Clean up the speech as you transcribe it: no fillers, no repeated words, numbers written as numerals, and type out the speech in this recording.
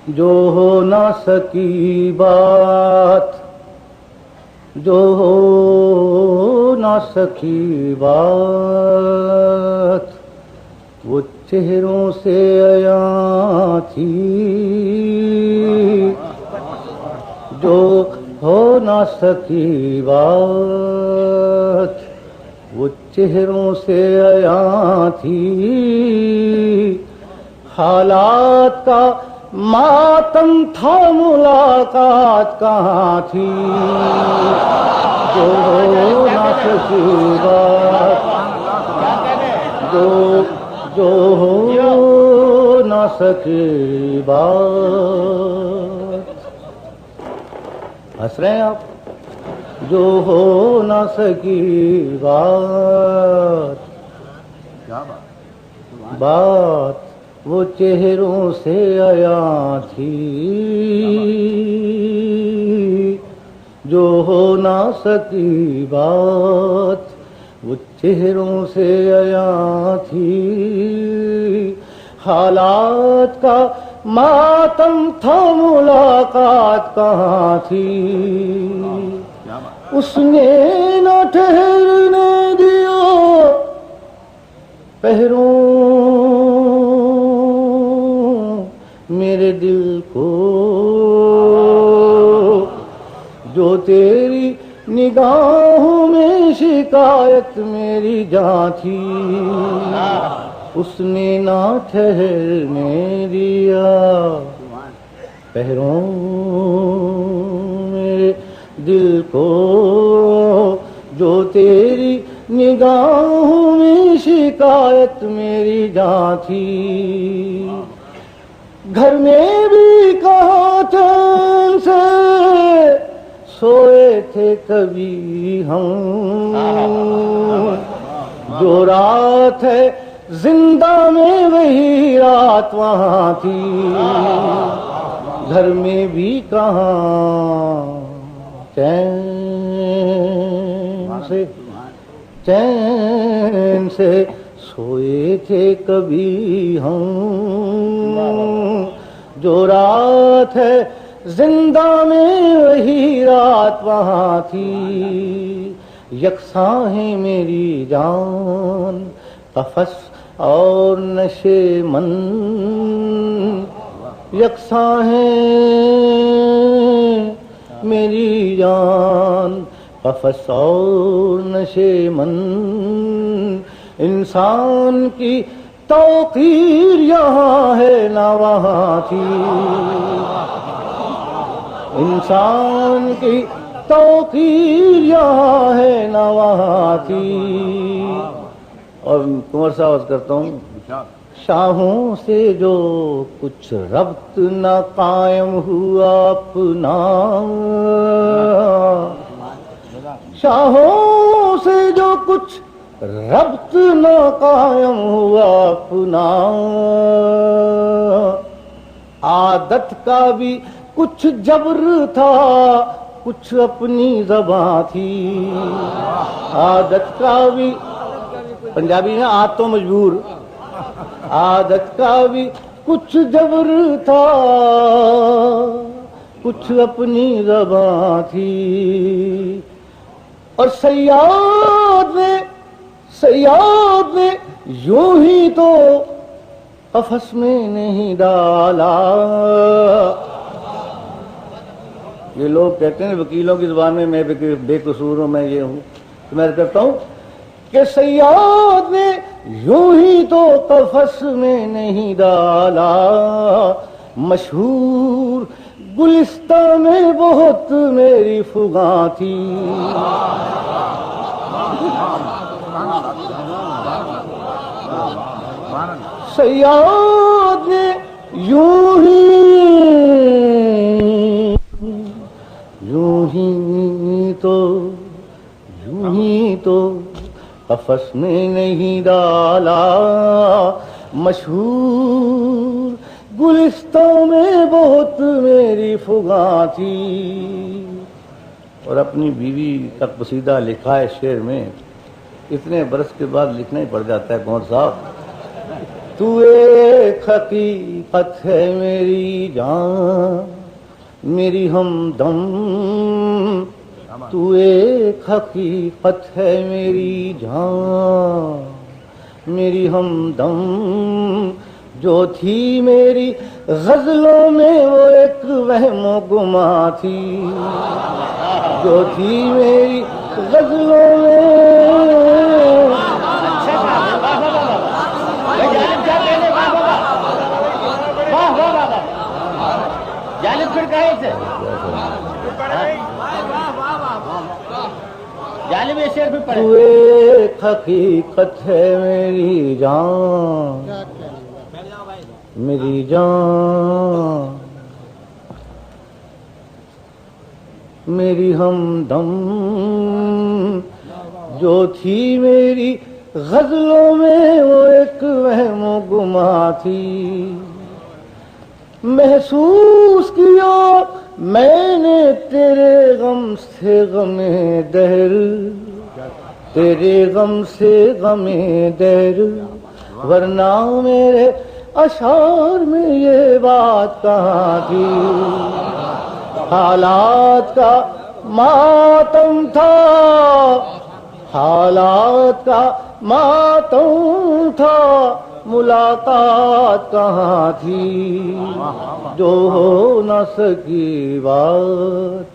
जो हो ना सकी बात, जो हो ना सकी बात, वो चेहरों से आया थी। जो हो ना सकी बात, वो चेहरों से आया थी। हालात का मातम था, मुलाकात कहाँ थी। जो हो ना सकी बात, जो हो ना सकी बात। हंस रहे हैं आप? जो हो ना सकी बात, बात वो चेहरों से आया थी। जो हो ना सकी बात, वो चेहरों से आया थी। हालात का मातम था, मुलाकात कहाँ थी। उसने न ठहरने दिया पहरों मेरे दिल को, जो तेरी निगाहों में शिकायत मेरी जान थी। उसने ना ठहरने दिया पहरों मेरे दिल को, जो तेरी निगाहों में शिकायत मेरी जान थी। घर में भी कहाँ चैन से सोए थे कभी हम, जो रात है जिंदा में वही रात वहाँ थी। घर में भी कहाँ चैन से सोए थे कभी हम, जो रात है जिंदा में वही रात वहाँ थी। यकसां है मेरी जान, कफस और नशे मन, यकसां है मेरी जान, कफस और नशे मन। इंसान की तौकीर यहाँ है ना वहाँ थी। इंसान की तौकीर यहाँ है ना वहाँ थी। और कुंवर साहब करता हूँ, शाहों से जो कुछ रब्त न कायम हुआ अपना, शाहों से जो कुछ रब्त न कायम हुआ अपना, आदत का भी कुछ जबर था, कुछ अपनी ज़बां थी। आदत का भी, पंजाबी में आद तो मजबूर, आदत का भी कुछ जबर था, कुछ अपनी ज़बां थी। और सयाद ने यूं ही तो कफस में नहीं डाला। ये लोग कहते हैं वकीलों की जुबान में मैं बेकसूर हूं, मैं ये हूं, तो मैं कहता हूं कि सयाद ने यूं ही तो कफस में नहीं डाला। मशहूर गुलिस्ता में बहुत मेरी फुगा थी। सयाद ने यूं ही तो कफस में नहीं डाला। मशहूर गुलिस्तां में बहुत मेरी फुगा थी। और अपनी बीवी का कसीदा लिखा है शेर में, इतने बरस के बाद लिखना ही पड़ जाता है कुंवर साहब। तू एक हकीकत है मेरी जान मेरी हमदम, तू एक हकीकत है मेरी जान मेरी हमदम, जो थी मेरी गजलों में वो एक वहमो गुमा थी, जो थी मेरी गजलों में। जालिब फिर कहे थे जालिब ये शेर भी पढ़े। तू एक हकीकत है मेरी जान मेरी जान मेरी हमदम, जो थी मेरी गजलों में वो एक वहमो गुमा थी। महसूस किया मैंने तेरे गम से गमे दहर, तेरे गम से गमे दहर, वरना मेरे अशार में ये बात कहाँ थी। हालात का मातम था, हालात का मातम था, मुलाकात कहाँ थी, जो हो न सकी बात।